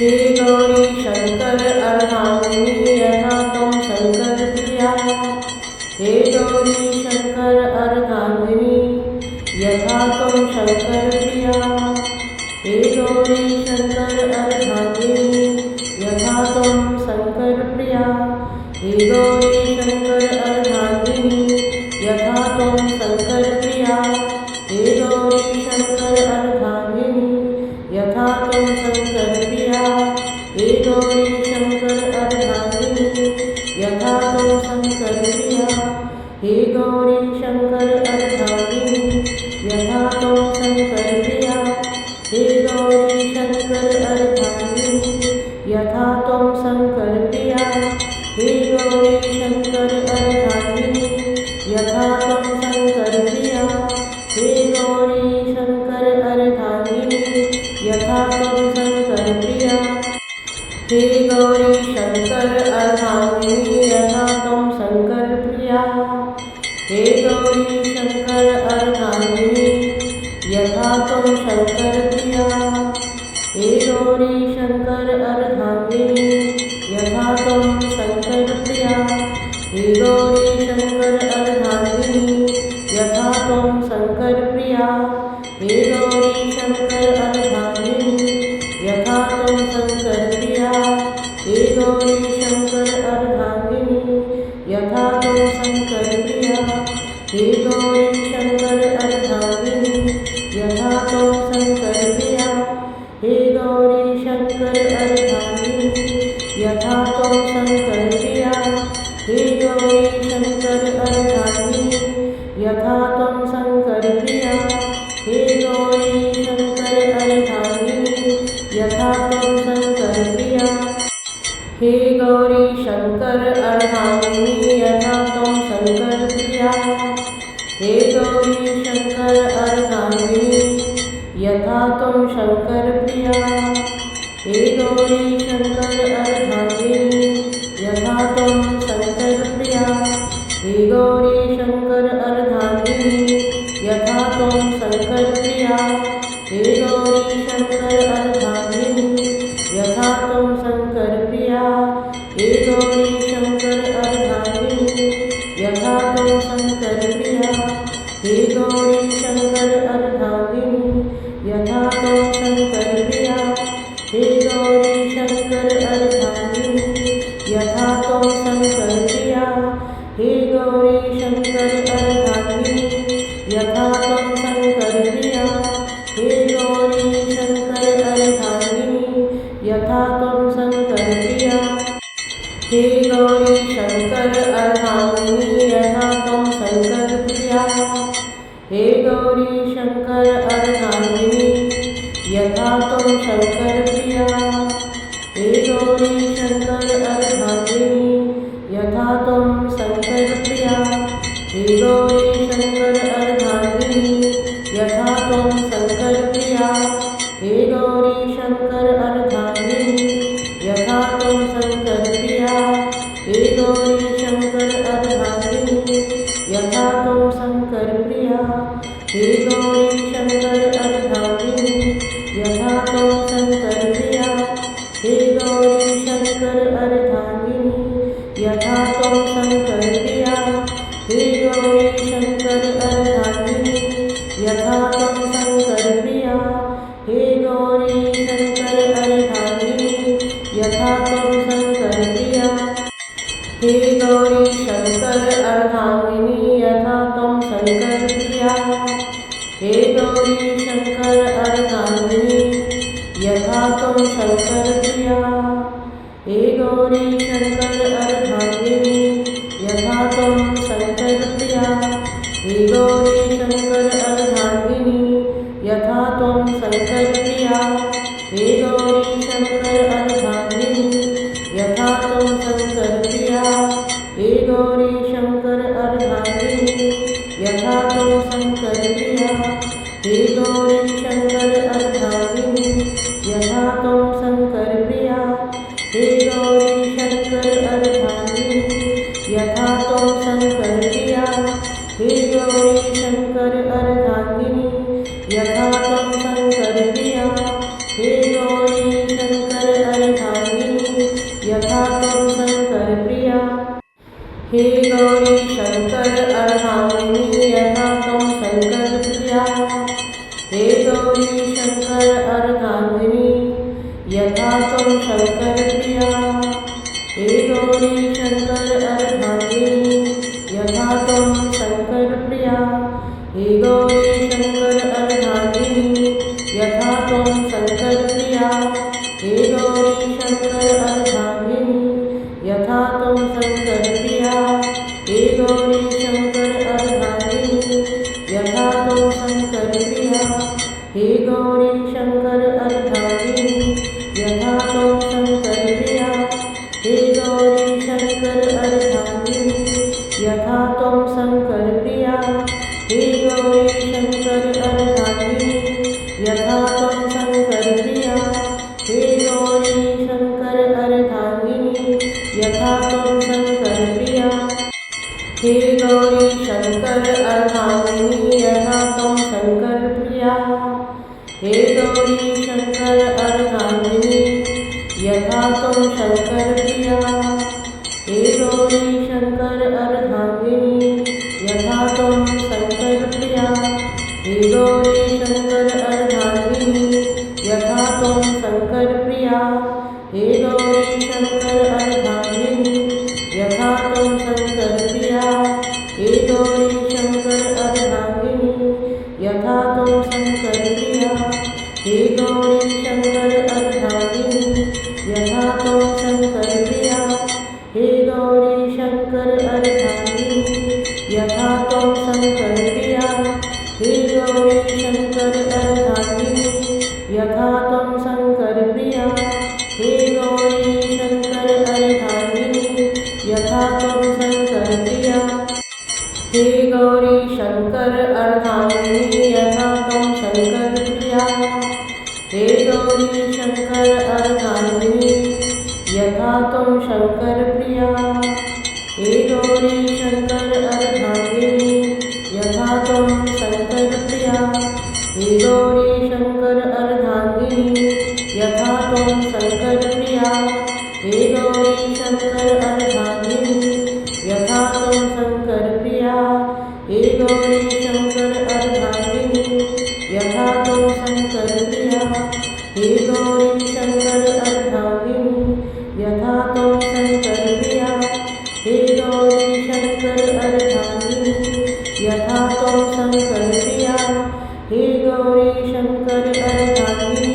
हे गौरी शंकर अर्धांगिनी यथा त्वं शंकर प्रिया। हे गौरी शंकर अर्धांगिनी यथा त्वं शंकर प्रिया। हे गौरी शंकर अर्धांगिनी यथा त्वं शंकर प्रिया। हे गौरी शंकर अर्धांगिनी यथा त्वं शंकर प्रिया। हे गौरी शंकर अर्धांगिनी यथा त्वं शंकर प्रिया। हे गौरी शंकर अर्धांगिनी यथा त्वं शंकर प्रिया। हे गौरी शंकर अर्धांगिनी यथा त्वं शंकर प्रिया। हे गौरी शंकर अर्धांगिनी यथा त्वं शंकर प्रिया। हे गौरी शंकर अर्धांगिनी यथा त्वं शंकर प्रिया। हे गौरी शंकर अर्धांगिनी यथा त्वं शंकर प्रिया। हे गौरी शंकर अर्धांगिनी यथा त्वं शंकर प्रिया। हे गौरी शंकर अर्धांगिनी यथा त्वं शंकर प्रिया। हे गौरी शंकर अर्धांगिनी यथा त्वं शंकर प्रिया। हे गौरी शंकर अर्धांगिनी यथा त्वं शंकर प्रिया। हे गौरी शंकर अर्धांगिनी यथा त्वं शंकर प्रिया। हे गौरी शंकर अर्धांगिनी यथा त्वं शंकर प्रिया। हे गौरी शंकर अर्धांगिनी यथा त्वं शंकर प्रिया। हे गौरी शंकर अर्धांगिनी यथा त्वं शंकर प्रिया। हे गौरी शंकर अर्धांगिनी यथा त्वं शंकर प्रिया। हे गौरी शंकर अर्धांगिनी यथा त्वं शंकर प्रिया। हे गौरी शंकर अर्धांगिनी यथा त्वं शंकर प्रिया। हे गौरी शंकर अर्धांगिनी यथा त्वं शंकर प्रिया। हे गौरी शंकर अर्धांगिनी यथा त्वं शंकर प्रिया। हे गौरी शंकर अर्धांगिनी यथा त्वं शंकर प्रिया। हे गौरी शंकर अर्धांगिनी यथा त्वं शंकर प्रिया। हे गौरी शंकर अर्धांगिनी यथा त्वं शंकर प्रिया। हे गौरी शंकर अर्धांगिनी यथा त्वं शंकर प्रिया। हे गौरी शंकर अर्धांगिनी यथा त्वं शंकर प्रिया। हे गौरी शंकर अर्धांगिनी यथा त्वं शंकर प्रिया। हे गौरी शंकर अर्धांगिनी यथा त्वं शंकर प्रिया। हे गौरी शंकर अर्धांगिनी यथा त्वं शंकर प्रिया। हे गौरी शंकर अर्धांगिनी यथा त्वं शंकर प्रिया। हे गौरी शंकर अर्धांगिनी यथा त्वं शंकर प्रिया। हे गौरी शंकर अर्धांगिनी यथा त्वं शंकर प्रिया। हे गौरी शंकर अर्धांगिनी यथा त्वं शंकर प्रिया। हे गौरी शंकर अर्धांगिनी यथा त्वं शंकर प्रिया। हे गौरी शंकर अर्धांगिनी यथा त्वं शंकर प्रिया। हे गौरी शंकर अर्धांगिनी यथा त्वं शंकर प्रिया। हे गौरी शंकर अर्धांगिनी यथा त्वं शंकर प्रिया। हे गौरी शंकर अर्धांगिनी यथा त्वं शंकर प्रिया। हे गौरी शंकर अर्धांगिनी यथा त्वं शंकर प्रिया। हे गौरी शंकर अर्धांगिनी यथा त्वं शंकर प्रिया। हे गौरी शंकर अर्धांगिनी यथा त्वं शंकर प्रिया। हे गौरी शंकर अर्धांगिनी यथा त्वं शंकर प्रिया। हे गौरी शंकर अर्धांगिनी यथा त्वं शंकर प्रिया। हे गौरी शंकर अर्धांगिनी यथा त्वं शंकर प्रिया। हे गौरी शंकर अर्धांगिनी यथा त्वं शंकर प्रिया। हे गौरी शंकर अर्धांगिनी यथा त्वं शंकर प्रिया। हे गौरी शंकर अर्धांगिनी यथा त्वं शंकर प्रिया। हे गौरी शंकर यथा त्वं शङ्करप्रिया हे गौरी शङ्कर अर्धाङ्गिनी यथा त्वं शङ्करप्रिया हे गौरी शङ्कर अर्धाङ्गिनी यथा त्वं शङ्करप्रिया हे गौरी शङ्कर अर्धाङ्गिनी यथा त्वं शङ्करप्रिया हे गौरी शङ्कर अर्धाङ्गिनी यथा त्वं शङ्करप्रिया हे गौरी शङ्कर अर्धाङ्गिनी यथा त्वं शङ्करप्रिया हे गौरी शङ्कर अर्धाङ्गिनी यथा त्वं शङ्करप्रिया हे गौरी शङ्कर अर्धाङ्गिनी यथा त्वं शङ्करप्रिया हे गौरी शङ्कर अर्धाङ्गिनी यथा त्वं शङ्करप्रिया हे गौरी शङ्कर अर्धाङ्गिनी यथा त्वं शङ्करप्रिया हे गौरी शङ्कर अर्धाङ्गिनी यथा त्वं शङ्करप्रिया हे गौरी शङ्कर अर्धाङ्गिनी यथा त्वं शङ्करप्रिया हे गौरी शङ्कर अर्धाङ्गिनी यथा त्वं शङ्करप्रिया हे गौरी शङ्कर अर्धाङ्गिनी यथा त्वं शङ्करप्रिया हे गौरी शङ्कर अर्धाङ्गिनी यथा त्वं शङ्करप्रिया हे गौरी शङ्कर अर्धाङ्गिनी यथा त्वं शङ्करप्रिया हे गौरी शङ्कर अर्धाङ्गिनी यथा त्वं शङ्करप्रिया हे गौरी शङ्कर अर्धाङ्गिनी यथा त्वं शङ्करप्रिया हे गौरी शङ्कर अर्धाङ्गिनी यथा त्वं शङ्करप्रिया हे गौरी शङ्कर अर्धाङ्गिनी यथा त्वं शङ्करप्रिया हे गौरी शङ्कर अर्धाङ्गिनी यथा त्वं शङ्करप्रिया हे गौरी शङ्कर अर्धाङ्गिनी यथा त्वं शङ्करप्रिया हे गौरी शङ्कर अर्धाङ्गिनी यथा त्वं शङ्करप्रिया हे गौरी शङ्कर अर्धाङ्गिनी यथा त्वं शङ्करप्रिया हे गौरी शङ्कर अर्धाङ्गिनी यथा त्वं शङ्करप्रिया हे गौरी शङ्कर अर्धाङ्गिनी यथा त्वं शङ्करप्रिया हे गौरी शङ्कर अर्धाङ्गिनी यथा त्वं शङ्करप्रिया हे गौरी शङ्कर अर्धाङ्गिनी यथा त्वं शङ्करप्रिया हे गौरी शङ्कर अर्धाङ्गिनी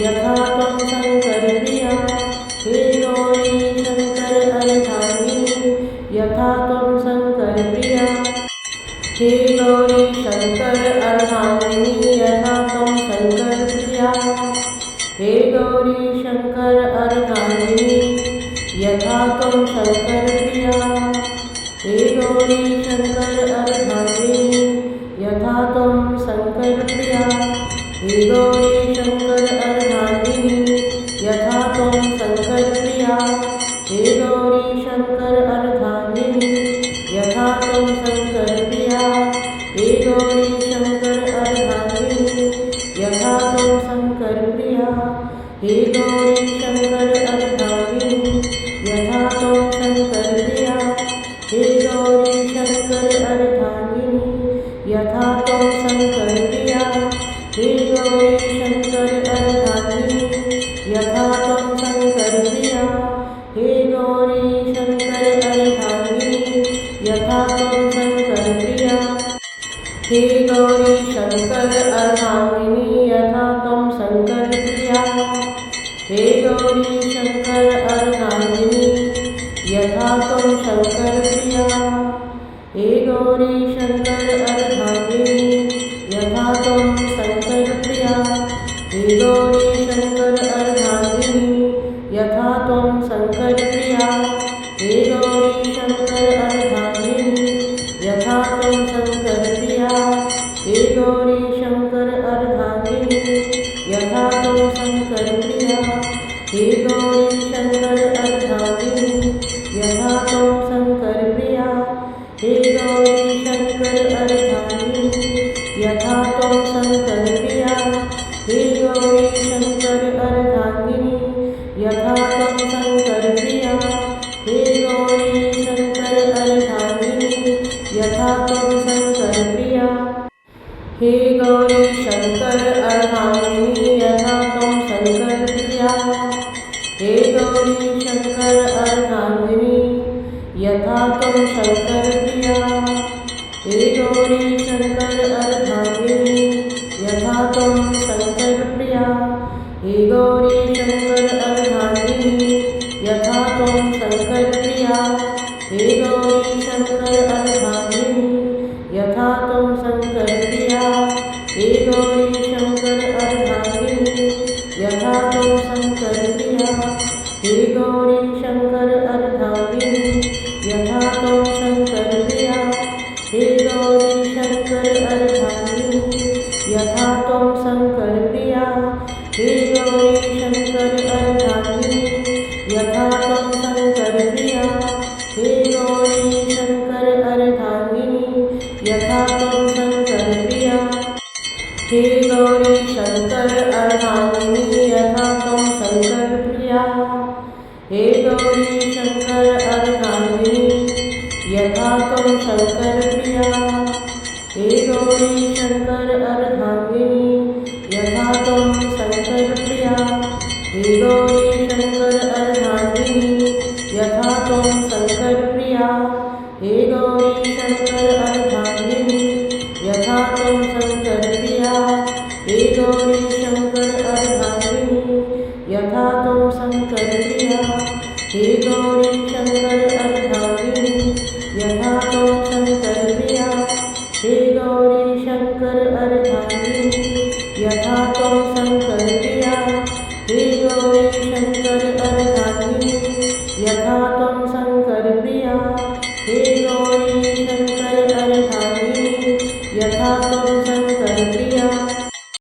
यथा त्वं शङ्करप्रिया हे गौरी शङ्कर अर्धाङ्गिनी यथा त्वं शङ्करप्रिया हे गौरी शङ्कर अर्धाङ्गिनी यथा त्वं शङ्करप्रिया हे गौरी शङ्कर अर्धाङ्गिनी यथा त्वं शङ्करप्रिया हे गौरी शङ्कर अर्धाङ्गिनी यथा त्वं शङ्करप्रिया हे गौरी शङ्कर अर्धाङ्गिनी यथा त्वं शङ्करप्रिया हे गौरी शङ्कर अर्धाङ्गिनी यथा त्वं शङ्करप्रिया हे गौरी शङ्कर अर्धाङ्गिनी यथा त्वं शङ्करप्रिया हे गौरी शङ्कर अर्धाङ्गिनी यथा त्वं शङ्करप्रिया हे गौरी शङ्कर अर्धाङ्गिनी यथा त्वं शङ्करप्रिया हे गौरी शङ्कर अर्धाङ्गिनी यथा त्वं शङ्करप्रिया हे गौरी शङ्कर अर्धाङ्गिनी यथा त्वं शङ्करप्रिया हे गौरी शङ्कर अर्धाङ्गिनी यथा त्वं शङ्करप्रिया हे गौरी शङ्कर अर्धाङ्गिनी यथा त्वं शङ्करप्रिया हे गौरी शङ्कर अर्धाङ्गिनी यथा त्वं शङ्करप्रिया हे गौरी शङ्कर अर्धाङ्गिनी यथा त्वं शङ्करप्रिया हे गौरी शङ्कर अर्धाङ्गिनी यथा त्वं शङ्करप्रिया हे गौरी शङ्कर अर्धाङ्गिनी यथा त्वं शङ्करप्रिया हे गौरी शङ्कर अर्धाङ्गिनी यथा त्वं शङ्करप्रिया हे गौरी शङ्कर अर्धाङ्गिनी यथा त्वं शङ्करप्रिया हे गौरी शङ्कर अर्धाङ्गिनी यथा त्वं शङ्करप्रिया हे गौरी शङ्कर अर्धाङ्गिनी यथा त्वं शङ्करप्रिया गौरी शंकर अर्धांगिनी यथा तुम शंकर प्रिया। हे गौरी शंकर अर्धांगिनी यथा तुम शंकर प्रिया। हे गौरी शंकर अर्धांगिनी यथा तुम शंकर प्रिया। हे गौरी शंकर अर्धांगिनी यथा तुम शंकर प्रिया। हे गौरी शंकर अर्धांगिनी यथा तुम शंकर प्रिया। हे गौरी शंकर अर्धांगिनी यथा तुम शंकर प्रिया। हे गौरी शंकर अर्धांगिनी यथा तुम शंकर प्रिया। हे गौरी शंकर अर्धांगिनी यथा तुम शंकर प्रिया। हे गौरी शंकर अर्धांगिनी यथा तुम शंकर प्रिया। हे गौरी शंकर अर्धांगिनी यथा तुम शंकर प्रिया। हे गौरी शंकर अर्धांगिनी यथा तुम शंकर प्रिया। हे गौरी शंकर अर्धांगिनी यथा तुम शंकर प्रिया। हे गौरी शंकर अर्धांगिनी यथा तुम शंकर प्रिया। हे गौरी शंकर अर्धांगिनी यथा तुम शंकर प्रिया। हे गौरी शंकर अर्धांगिनी यथा तुम शंकर प्रिया। हे गौरी शंकर अर्धांगिनी यथा तुम शंकर प्रिया। हे गौरी शंकर अर्धांगिनी यथा तुम शंकर प्रिया। हे गौरी शंकर अर्धांगिनी यथा तुम शंकर प्रिया। हे गौरी शंकर अर्धांगिनी यथा तुम शंकर प्रिया।